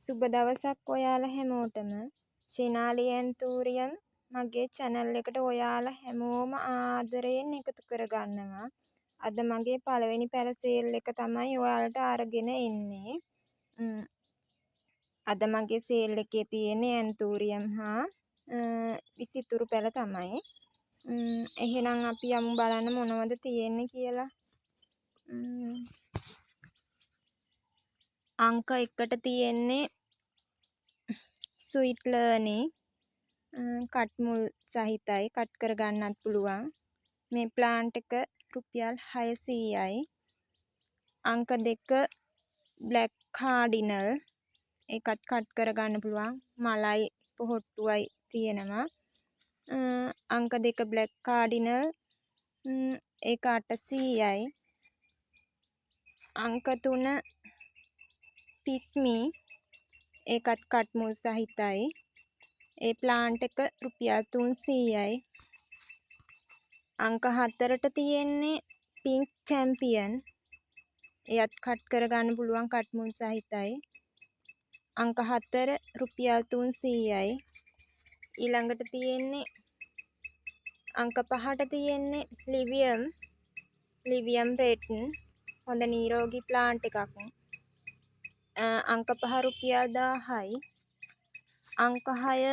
සුබ දවසක් ඔයාලා හැමෝටම. ශිනාලි ඇන්තූරියම් මගේ channel එකට ඔයාලා හැමෝම ආදරයෙන් එකතු කරගන්නවා. අද මගේ පළවෙනි පැළ සේල් එක තමයි ඔයාලට අරගෙන එන්නේ. අද මගේ සේල් එකේ තියෙන්නේ ඇන්තූරියම් හා විසිතුරු පැළ තමයි. එහෙනම් අපි යමු බලන්න මොනවද තියෙන්නේ කියලා. අංක 1ට තියෙන්නේ ස්වීට් ලර්නි කට් මුල් සහිතයි කට් කරගන්නත් පුළුවන්. මේ ප්ලාන්ට් එක රුපියල් 600යි. අංක 2 බ්ලැක් කාඩිනල් ඒකත් කට් කරගන්න පුළුවන්. මලයි පොහොට්ටුවයි තියෙනවා. අංක 2 බ්ලැක් කාඩිනල් ඒක 800යි. අංක 3 පික්මි ඒකත් කට් මුල් සහිතයි. ඒ ප්ලාන්ට් එක රුපියල් 300යි. අංක 4ට තියෙන්නේ පින්ක් චැම්පියන්. එයත් කට් කරගන්න පුළුවන් කට් මුල් සහිතයි. අංක 4 රුපියල් 300යි. ඊළඟට තියෙන්නේ අංක 5ට තියෙන්නේ ලිවියම් රෙඩ් හොඳ නිරෝගී ප්ලාන්ට් එකක්. අංක 5 රුපියල් 1000යි. අංක 6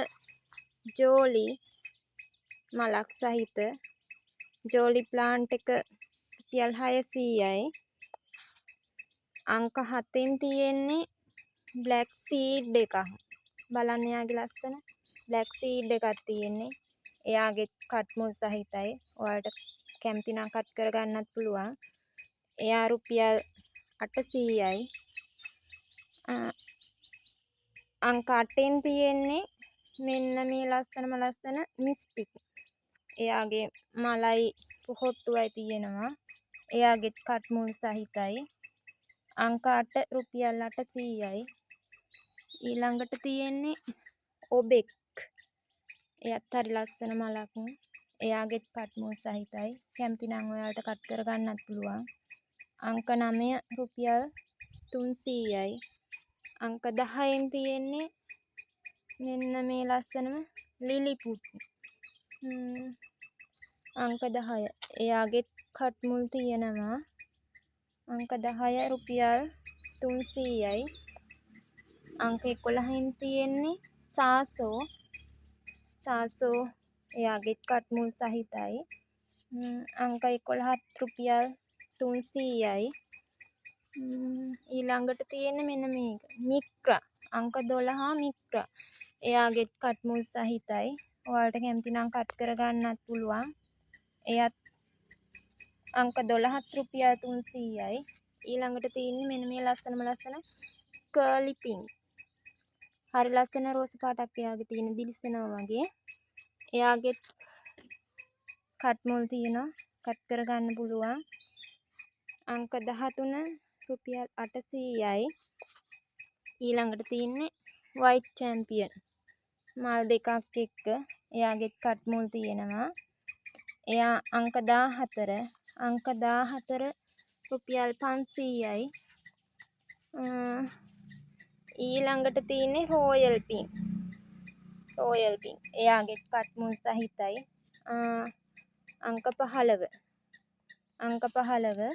ජෝලි මලක් සහිත ජෝලි ප්ලාන්ට් එක රුපියල් 600යි. අංක 7න් තියෙන්නේ බ්ලැක් සීඩ් එකක්. බලන්න එයාගේ ලස්සන බ්ලැක් සීඩ් එකක් තියෙන්නේ. එයාගේ කට් මුල් සහිතයි. ඔයාලට කැමති නම් කට් කරගන්නත් පුළුවන්. එයා රුපියල් 800යි. අංක 8න් තියෙන්නේ මෙන්න මේ ලස්සන මිස්ටික්. එයාගේ මලයි පොහොට්ටුවයි තියෙනවා. එයාගේ කට් මුල් සහිතයි. අංක 8 රුපියල් 800යි. ඊළඟට තියෙන්නේ ඔබෙක්. එයත් හරි ලස්සන මලක්. එයාගේ කට් මුල් සහිතයි. කැමති නම් ඔයාලට කට් කරගන්නත් පුළුවන්. අංක 9 රුපියල් 300යි. අංක 10න් තියෙන්නේ මෙන්න මේ ලස්සනම ලිලිපුට්. අංක 10 එයාගේ කට් මුල් තියෙනවා. අංක 10 රුපියල් 300යි. අංක 11න් තියෙන්නේ සාසෝ එයාගේ කට් මුල් සහිතයි. අංක 11ත් රුපියල් 300යි. ඊළඟට තියෙන්නේ මෙන්න මේක මික්‍රා. අංක 12 මික්‍රා. එයාගේ කට් මුල් සහිතයි. ඔයාලට කැමති නම් කට් කරගන්නත් පුළුවන්. එයත් අංක 12ත් රුපියල් 300යි. ඊළඟට තියෙන්නේ මෙන්න මේ ලස්සන කර්ලි පින්ක්. හරි ලස්සන රෝස පාටක් එයාගේ තියෙන දිලිසෙනවා වගේ. එයාගේ කට් මුල් තියෙනවා. කට් කරගන්න පුළුවන්. අංක 13 රුපියල් 800යි. ඊළඟට තියෙන්නේ වයිට් චැම්පියන්. මල් දෙකක් එක්ක එයාගේ කට් මුල් තියෙනවා. එයා අංක 14. අංක 14 රුපියල් 500යි. ඊළඟට තියෙන්නේ රෝයල් පින්ක්. එයාගේ කට් මුල් සහිතයි. අංක 15. අංක 15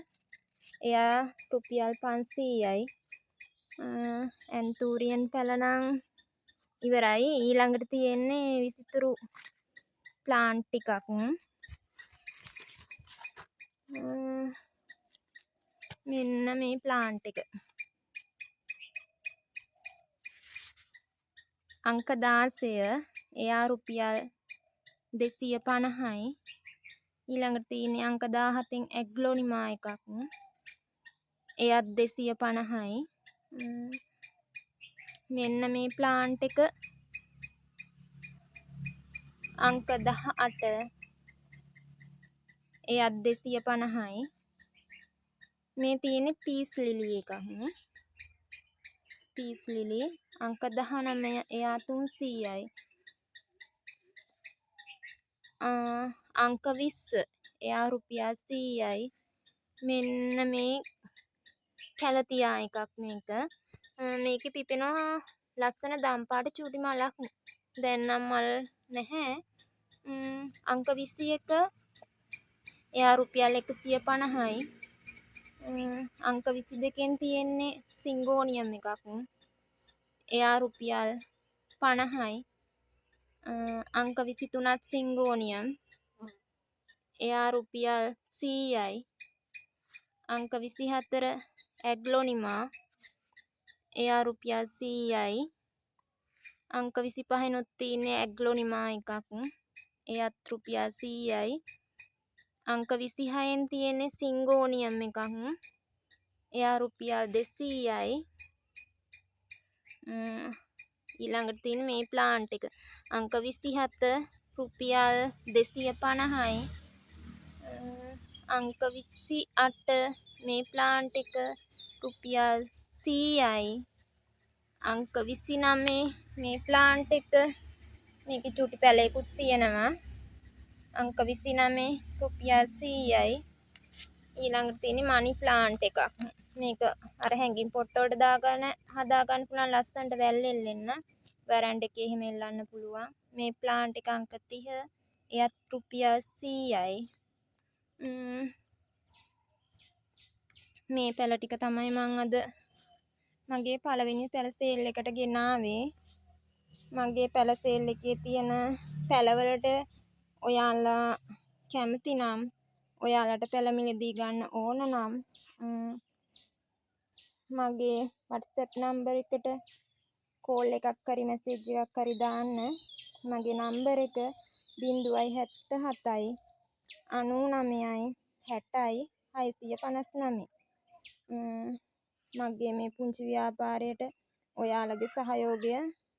එයා රුපියල් 500යි. ඇන්තූරියම් පැළ නම් ඉවරයි. ඊළඟට තියෙන්නේ විසිතුරු ප්ලාන්ට් ටිකක්. මෙන්න මේ ප්ලාන්ට් එක. අංක 16 එයා රුපියල් 250යි. ඊළඟට තියෙන්නේ අංක 17න් ඇග්ලොනිමා එකක්. එයත් 250යි. මෙන්න මේ ප්ලාන්ට් එක අංක 18 එයත් 250යි. මේ තියෙන්නේ පීස් ලිලි එකක්. පීස් ලිලි අංක 19 එයා 300යි. අංක 20 එයා රුපියල් 100යි. මෙන්න මේ කැලතියා එකක් මේක. මේකේ පිපෙනවා ලස්සන දම්පාට චූටි මලක්. දැන් නම් මල් නැහැ. අංක 21 එයා රුපියල් 150යි. අංක 22න් තියෙන්නේ සිංගෝනියම් එකක්. එයා රුපියල් 50යි. අංක 23ත් සිංගෝනියම්. එයා රුපියල් 100යි. අංක 24 ඇග්ලොනිමා. එයා රුපියල් 100යි. අංක 25නුත් තියෙන්නේ ඇග්ලොනිමා එකක්. එයත් රුපියල් 100යි. අංක 26න් තියෙන්නේ සිංගෝනියම් එකක්. එයා රුපියල් 200යි. ඊළඟට තියෙන මේ ප්ලාන්ට් එක. අංක 27 රුපියල් 250යි. අංක 28 මේ ප්ලාන්ට් එක රුපියල් 100යි. අංක 29 මේ ප්ලාන්ට් එක. මේකේ චූටි පැලයකුත් තියෙනවා. අංක 29 රුපියල් 100යි. ඊළඟට තියෙන්නේ මනි ප්ලාන්ට් එකක්. මේක අර හැංගින් පොට්ට වලට දාගන්න හදාගන්න පුළුවන් ලස්සනට වැල් එල්ලෙන්න. වැරන්ඩ් එකේ එහෙම එල්ලන්න පුළුවන්. මේ ප්ලාන්ට් එක අංක 30. එයත් රුපියල් 100යි. මේ පැල ටික තමයි මං අද මගේ පළවෙනි පැල සේල් එකට ගෙනාවේ. මගේ පැල සේල් එකේ තියෙන පැලවලට ඔයාලා කැමති නම් ඔයාලට පැල මිලදී ගන්න ඕන නම් මගේ WhatsApp නම්බර් එකට කෝල් එකක් හරි මැසේජ් එකක් හරි දාන්න. මගේ නම්බර් එක 077යි 99යි 60යි 659. මගේ මේ පුංචි ව්‍යාපාරයට ඔයාලගේ සහයෝගය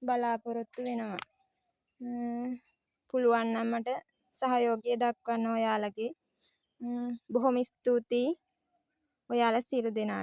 බලාපොරොත්තු වෙනවා. පුළුවන් නම් මට සහයෝගය දක්වන්න ඔයාලගේ. බොහොම ස්තුතියි ඔයාලා සියලු දෙනාට.